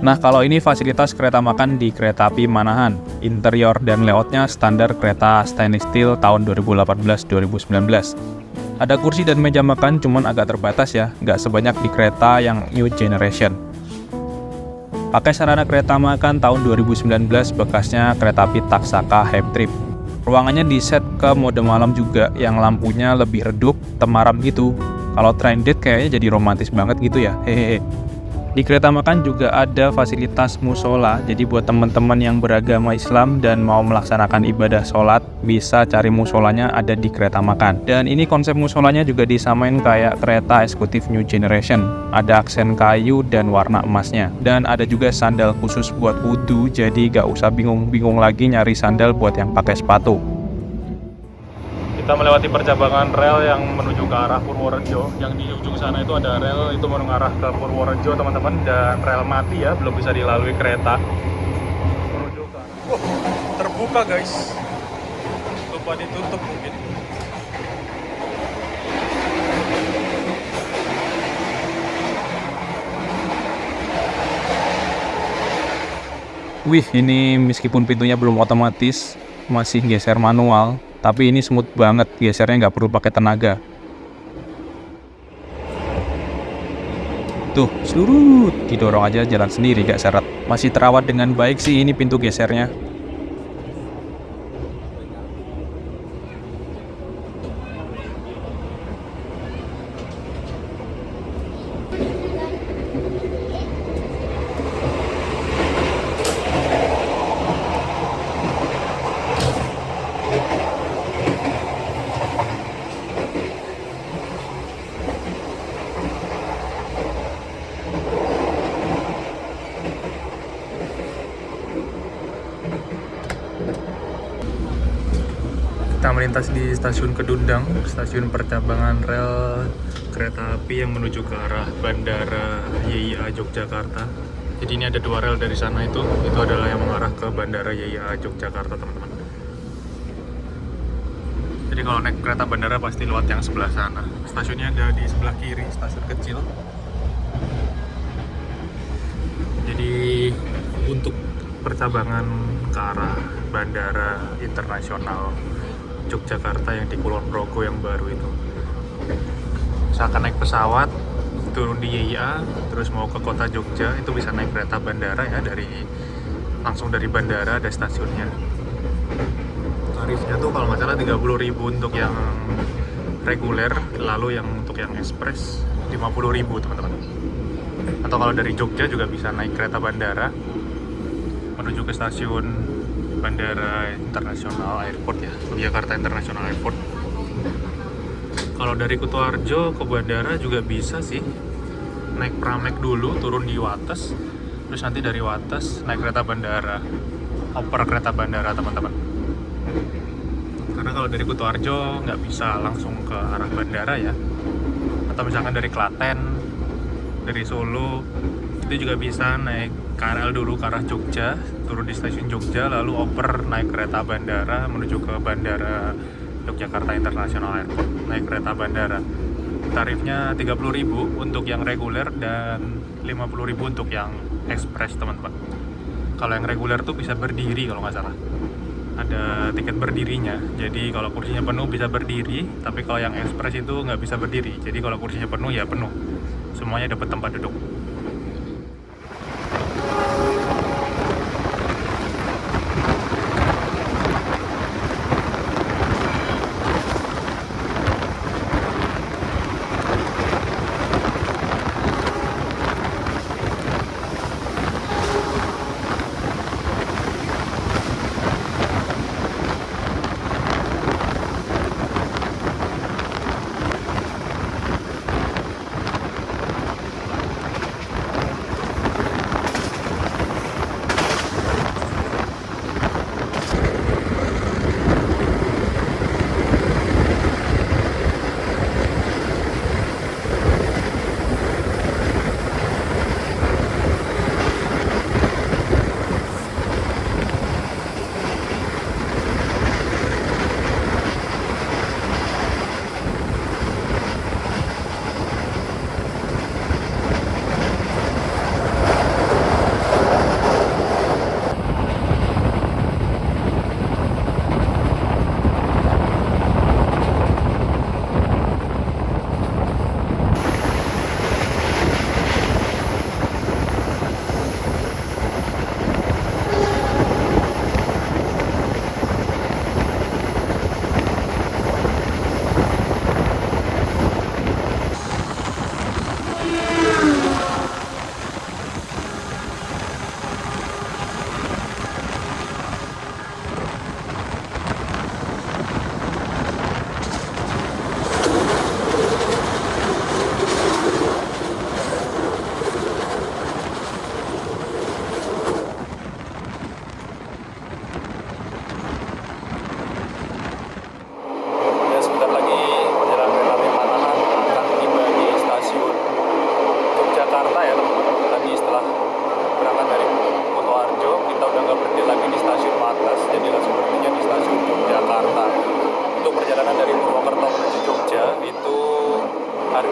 Nah, kalau ini fasilitas kereta makan di kereta api Manahan. Interior dan layoutnya standar kereta stainless steel tahun 2018-2019. Ada kursi dan meja makan, cuman agak terbatas ya, nggak sebanyak di kereta yang new generation. Pakai sarana kereta makan tahun 2019 bekasnya kereta api Taksaka Hype Trip. Ruangannya di set ke mode malam juga, yang lampunya lebih redup, temaram gitu. Kalau train date kayaknya jadi romantis banget gitu ya, hehehe. Di kereta makan juga ada fasilitas musola, jadi buat teman-teman yang beragama Islam dan mau melaksanakan ibadah sholat, bisa cari musolanya ada di kereta makan. Dan ini konsep musolanya juga disamain kayak kereta eksekutif new generation. Ada aksen kayu dan warna emasnya. Dan ada juga sandal khusus buat wudhu, jadi gak usah bingung-bingung lagi nyari sandal buat yang pakai sepatu. Kita melewati percabangan rel yang menuju ke arah Purworejo. Yang di ujung sana itu ada rel itu mengarah ke Purworejo teman-teman, dan rel mati ya, belum bisa dilalui kereta. buka guys, lupa ditutup mungkin. Wih, ini meskipun pintunya belum otomatis, masih geser manual, tapi ini smooth banget, gesernya nggak perlu pakai tenaga. Tuh, surut, didorong aja jalan sendiri gak seret. Masih terawat dengan baik sih ini pintu gesernya. Kita melintas di stasiun Kedundang, stasiun percabangan rel kereta api yang menuju ke arah Bandara YIA Yogyakarta. Jadi ini ada 2 rel dari sana itu adalah yang mengarah ke Bandara YIA Yogyakarta, teman-teman. Jadi kalau naik kereta bandara pasti lewat yang sebelah sana. Stasiunnya ada di sebelah kiri, stasiun kecil. Jadi untuk percabangan ke arah Bandara Internasional Yogyakarta yang di Kulon Progo yang baru itu, misalkan naik pesawat turun di YIA terus mau ke kota Jogja, itu bisa naik kereta bandara ya, langsung dari bandara ada stasiunnya. Tarifnya tuh kalau nggak salah 30.000 untuk yang reguler, lalu yang untuk yang ekspres 50.000 teman-teman. Atau kalau dari Jogja juga bisa naik kereta bandara menuju ke stasiun Bandara Internasional Airport ya, Yogyakarta International Airport. Kalau dari Kutoarjo ke bandara juga bisa sih, naik Pramek dulu, turun di Wates, terus nanti dari Wates naik kereta bandara, oper kereta bandara teman-teman. Karena kalau dari Kutoarjo nggak bisa langsung ke arah bandara ya, atau misalkan dari Klaten, dari Solo, itu juga bisa naik KRL dulu ke arah Jogja, turun di stasiun Jogja, lalu oper naik kereta bandara menuju ke Bandara Yogyakarta International Airport, naik kereta bandara. Tarifnya 30.000 untuk yang reguler dan 50.000 untuk yang ekspres teman-teman. Kalau yang reguler tuh bisa berdiri kalau nggak salah, ada tiket berdirinya. Jadi kalau kursinya penuh bisa berdiri, tapi kalau yang ekspres itu nggak bisa berdiri. Jadi kalau kursinya penuh ya penuh, semuanya dapat tempat duduk.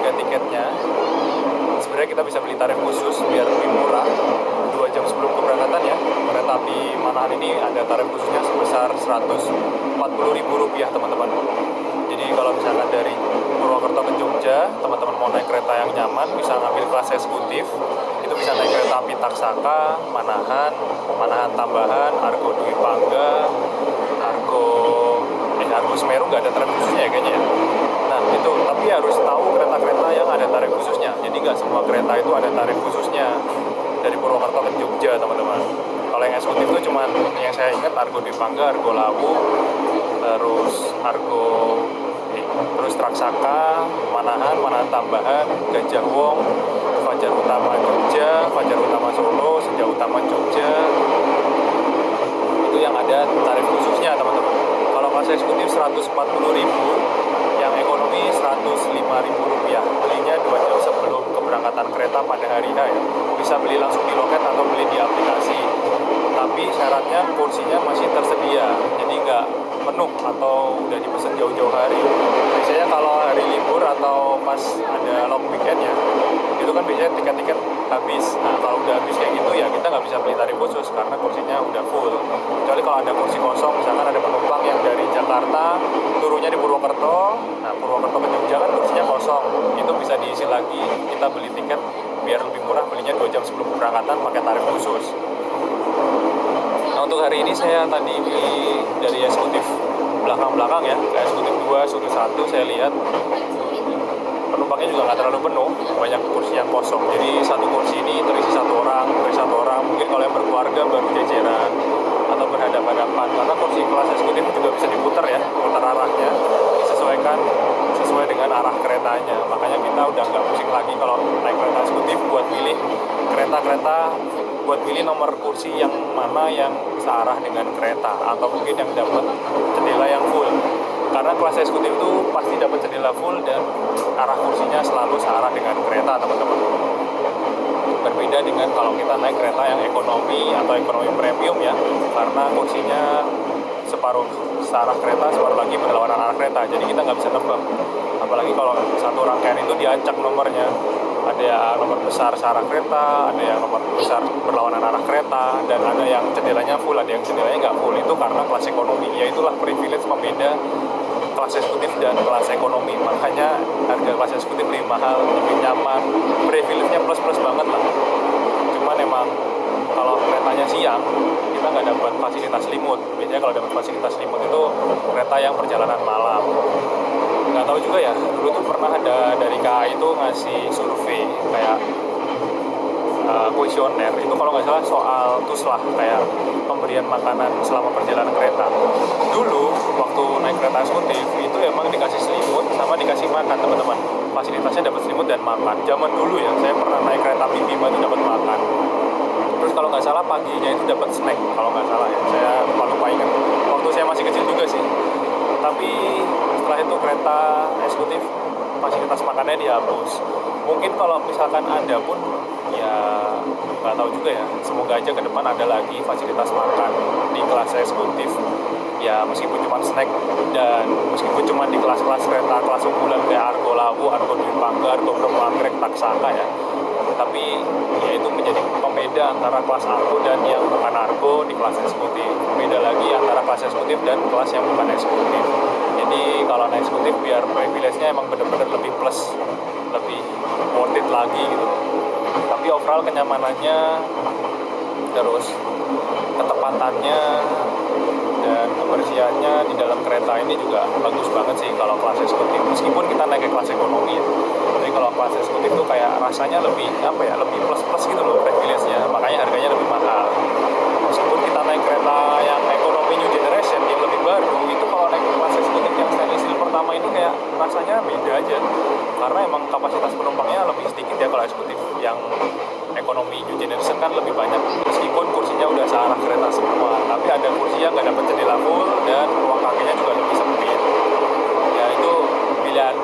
harga tiketnya, sebenarnya kita bisa beli tarif khusus biar lebih murah. 2 jam sebelum keberangkatan ya, kereta api Manahan ini ada tarif khususnya sebesar Rp140.000 teman-teman. Jadi kalau misalkan dari Purwokerto ke Jogja, teman-teman mau naik kereta yang nyaman, bisa ngambil kelas eksekutif. Itu bisa naik kereta api Taksaka, Manahan, Manahan tambahan, Argo Dwi Pangga, Argo Semeru nggak ada tarif khususnya ya kayaknya ya. Nah itu, tapi harus tahu kereta-kereta yang ada tarif khususnya. Jadi nggak semua kereta itu ada tarif khususnya dari Purwokerto ke Jogja teman-teman. Kalau yang eksekutif itu cuma yang saya ingat Argo Dwi Pangga, Argo Lawu, terus Traksaka, Manahan tambahan, Gajah Wong, Fajar Utama Jogja, Fajar Utama Solo, Senja Utama Jogja. Itu yang ada tarif khususnya teman-teman. Kalau kelas eksekutif 140.000, yang ekonomi Rp105.000. Belinya 2 jam sebelum keberangkatan kereta pada hari H ya. Bisa beli langsung di loket atau beli di aplikasi. Tapi syaratnya kursinya masih tersedia, jadi nggak penuh atau udah dipesan jauh-jauh hari. Biasanya kalau hari libur atau pas ada long weekend ya, itu kan biasanya tiket-tiket habis. Nah kalau udah habis kayak gitu ya kita nggak bisa beli tarif khusus karena kursinya udah full. Kecuali kalau ada kursi kosong, misalkan ada penumpang yang dari Jakarta turunnya di Purwokerto, nah Purwokerto ke Jogja kan kursinya kosong, itu bisa diisi lagi, kita beli tiket biar lebih murah, belinya 2 jam sebelum keberangkatan pakai tarif khusus. Nah untuk hari ini saya tadi pilih dari eksekutif belakang-belakang ya, ke eksekutif 2, sudut 1 saya lihat penumpangnya juga nggak terlalu penuh, banyak kursi yang kosong. Jadi satu kursi ini terisi satu orang. Mungkin kalau yang berkeluarga baru jajaran atau berhadapan-hadapan, karena kursi kelas eksekutif juga bisa diputar ya, putar arahnya, sesuai dengan arah keretanya. Makanya kita udah nggak pusing lagi kalau naik kereta eksekutif buat pilih nomor kursi yang mana yang searah dengan kereta, atau mungkin yang dapat jendela yang full. Karena kelas eksekutif itu pasti dapat jendela full dan arah kursinya selalu searah dengan kereta teman-teman. Berbeda dengan kalau kita naik kereta yang ekonomi atau ekonomi premium ya, karena kursinya separuh searah kereta, separuh lagi berlawanan arah kereta, jadi kita nggak bisa nebak. Apalagi kalau satu rangkaian itu diacak nomornya, ada yang nomor besar searah kereta, ada yang nomor besar berlawanan arah kereta, dan ada yang jendelanya full, ada yang jendelanya nggak full. Itu karena kelas ekonomi, ya itulah privilege pembeda kelas eksekutif dan kelas ekonomi. Makanya harga kelas eksekutif lebih mahal, lebih nyaman, privilege-nya plus-plus banget lah. Cuman emang kalau keretanya siang, kita nggak dapat fasilitas limut. Biasanya kalau dapat fasilitas limut itu kereta yang perjalanan malam. Nggak tahu juga ya, dulu tuh pernah ada dari KAI itu ngasih survei kayak kuesioner, itu kalau nggak salah soal tuslah, kayak pemberian makanan selama perjalanan kereta. Dulu waktu naik kereta eksekutif itu emang dikasih selimut sama dikasih makan teman-teman. Fasilitasnya dapat selimut dan makan. Zaman dulu ya, saya pernah naik kereta api Bima itu dapat makan. Terus kalau nggak salah paginya itu dapat snack, kalau nggak salah ya, saya lupa ingat. Waktu saya masih kecil juga sih. Tapi setelah itu kereta eksekutif fasilitas makannya dihapus. Mungkin kalau misalkan ada pun ya nggak tahu juga ya, semoga aja ke depan ada lagi fasilitas makan di kelas eksekutif ya, meskipun cuma snack dan meskipun cuma di kelas-kelas kereta kelas unggulan kayak Argo Lawu, Argo Dwi Pangga, Argo Bromo-Anggrek, Taksaka ya, tapi ya itu menjadi pembeda antara kelas Argo dan yang bukan Argo di kelas eksekutif. Beda lagi antara kelas eksekutif dan kelas yang bukan eksekutif. Jadi kalau naik eksekutif biar privilege-nya emang bener-bener lebih plus, lebih worth it lagi gitu. Tapi overall kenyamanannya, terus ketepatannya, dan kebersihannya di dalam kereta ini juga bagus banget sih kalau kelas eksekutif. Meskipun kita naik ke kelas ekonomi ya, tapi kalau kelas eksekutif tuh kayak rasanya lebih lebih plus gitu loh privilege-nya, makanya harganya lebih mahal. Meskipun kita naik kereta yang ekonomi new generation yang lebih baru, itu kalau naik kelas eksekutif yang stainless steel pertama ini kayak rasanya beda aja, karena emang kapasitas penumpangnya lebih sedikit ya. Kalau eksekutif yang ekonomi new generation kan lebih banyak, meskipun kursinya udah searah kereta semua, tapi ada kursi yang nggak dapat jendela full dan ruang kakinya juga lebih sempit. Ya itu pilihan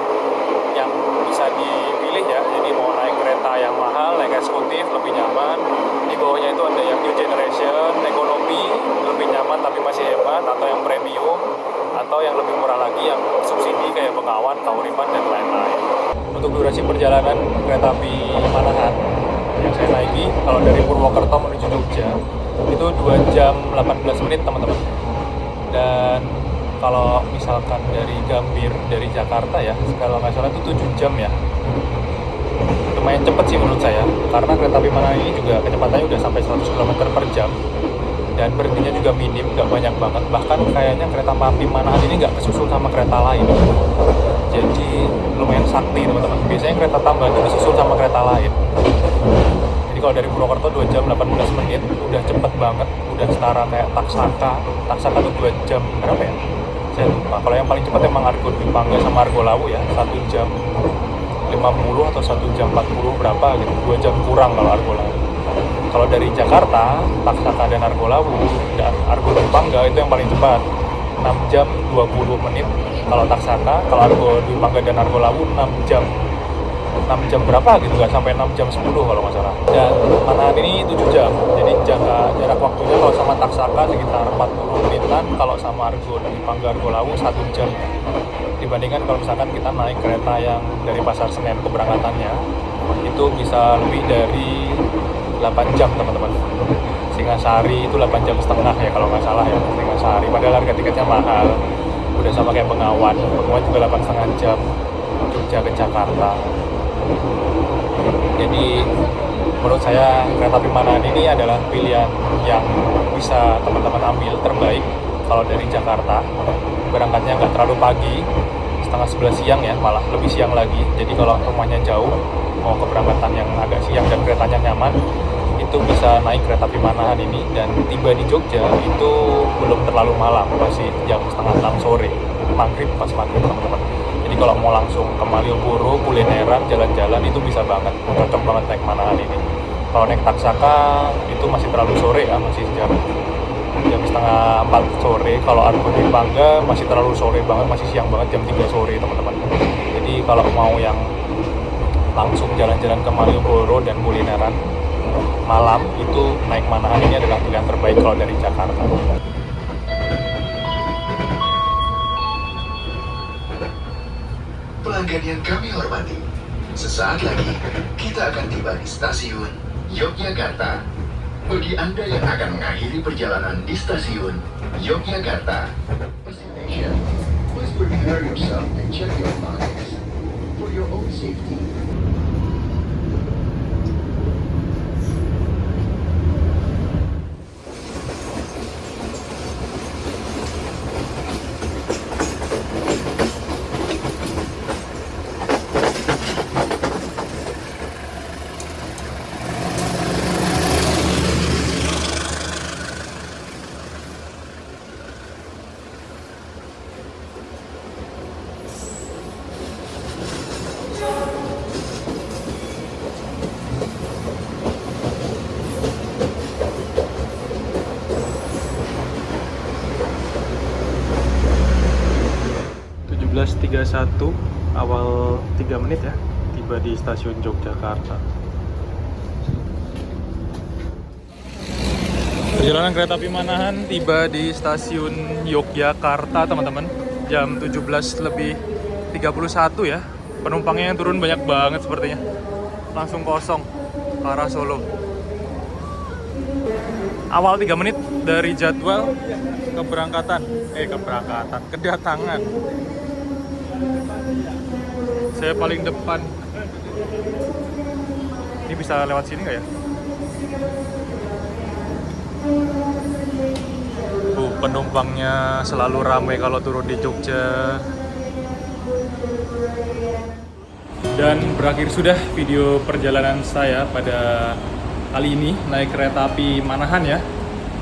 yang bisa dipilih ya. Jadi mau naik kereta yang mahal, naik eksekutif lebih nyaman, di bawahnya itu ada yang new generation ekonomi lebih nyaman tapi masih hemat, atau yang premium, atau yang lebih murah lagi yang subsidi kayak Bengawan, Kauripan, dan lain-lain. Untuk durasi perjalanan kereta api Manahan yang saya naiki, kalau dari Purwokerto menuju Jogja, itu 2 jam 18 menit teman-teman. Dan kalau misalkan dari Gambir, dari Jakarta ya, kalau nggak salah itu 7 jam ya. Lumayan cepet sih menurut saya, karena kereta api Manahan ini juga kecepatannya udah sampai 100 km per jam. Dan berhentinya juga minim, nggak banyak banget. Bahkan kayaknya kereta api Manahan ini nggak kesusul sama kereta lain. Jadi lumayan sakti teman-teman. Biasanya kereta tambahan itu disusul sama kereta lain. Jadi kalau dari Purwokerto 2 jam 18 menit, udah cepet banget. Udah setara kayak Taksaka. Taksaka tuh 2 jam berapa ya? Saya lupa. Kalau yang paling cepat emang Argo Dwi Pangga sama Argo Lawu ya. 1 jam 50 atau 1 jam 40 berapa gitu. 2 jam kurang kalau Argo Lawu. Kalau dari Jakarta, Taksaka dan Argo Lawu dan Argo Dwi Pangga itu yang paling cepat. 6 jam 20 menit kalau Taksaka, kalau Argo Dwi Pangga dan Argo Lawu 6 jam berapa gitu, nggak sampai 6 jam 10 kalau nggak salah. Dan Manahan ini 7 jam, jadi jarak waktunya kalau sama Taksaka sekitar 40 menitan, kalau sama Argo Dwi Pangga Argo Lawu 1 jam. Dibandingkan kalau misalkan kita naik kereta yang dari Pasar Senen keberangkatannya, itu bisa lebih dari 8 jam teman-teman. Singasari itu 8 jam setengah ya kalau nggak salah ya, Singasari. Padahal harga tiketnya mahal, udah sama kayak Bengawan juga 8,5 jam Jogja ke Jakarta. Jadi menurut saya kereta api Manahan ini adalah pilihan yang bisa teman-teman ambil terbaik kalau dari Jakarta. Berangkatnya nggak terlalu pagi, setengah 11 siang ya, malah lebih siang lagi. Jadi kalau rumahnya jauh, mau keberangkatan yang agak siang dan keretanya nyaman, itu bisa naik kereta api Manahan ini, dan tiba di Jogja itu belum terlalu malam, masih jam setengah 6 sore, maghrib, pas maghrib teman-teman. Jadi kalau mau langsung ke Malioboro, kulineran, jalan-jalan itu bisa banget, cocok banget naik Manahan ini. Kalau naik Taksaka itu masih terlalu sore ya, masih jam setengah 4 sore. Kalau Argo Dwi Pangga masih terlalu sore banget, masih siang banget, jam 3 sore teman-teman. Jadi kalau mau yang langsung jalan-jalan ke Malioboro dan kulineran malam, itu naik Manahan ini adalah pilihan terbaik kalau dari Jakarta. Pelanggan yang kami hormati, sesaat lagi kita akan tiba di stasiun Yogyakarta. Bagi Anda yang akan mengakhiri perjalanan di stasiun Yogyakarta, destination, please prepare yourself and check your luggage for your own safety. .31 awal 3 menit ya, tiba di stasiun Yogyakarta. Perjalanan kereta api Manahan tiba di stasiun Yogyakarta teman-teman, jam 17:31 ya. Penumpangnya yang turun banyak banget sepertinya, langsung kosong ke arah Solo. Awal 3 menit dari jadwal kedatangan. Saya paling depan. Ini bisa lewat sini nggak ya? Penumpangnya selalu ramai kalau turun di Jogja. Dan berakhir sudah video perjalanan saya pada kali ini naik kereta api Manahan ya,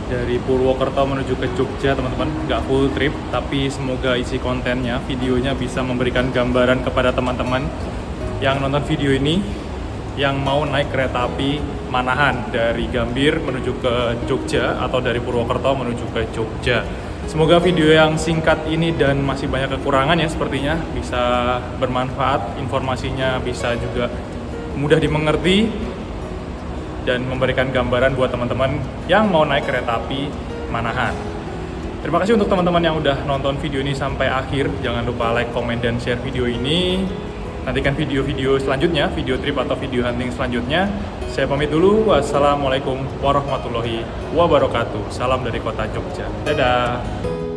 dari Purwokerto menuju ke Jogja teman-teman. Nggak full trip, tapi semoga isi kontennya, videonya bisa memberikan gambaran kepada teman-teman yang nonton video ini, yang mau naik kereta api Manahan dari Gambir menuju ke Jogja atau dari Purwokerto menuju ke Jogja. Semoga video yang singkat ini dan masih banyak kekurangan ya sepertinya bisa bermanfaat, informasinya bisa juga mudah dimengerti dan memberikan gambaran buat teman-teman yang mau naik kereta api Manahan. Terima kasih untuk teman-teman yang udah nonton video ini sampai akhir. Jangan lupa like, komen, dan share video ini. nantikan video-video selanjutnya, video trip atau video hunting selanjutnya. Saya pamit dulu. Wassalamualaikum warahmatullahi wabarakatuh. Salam dari kota Jogja. Dadah.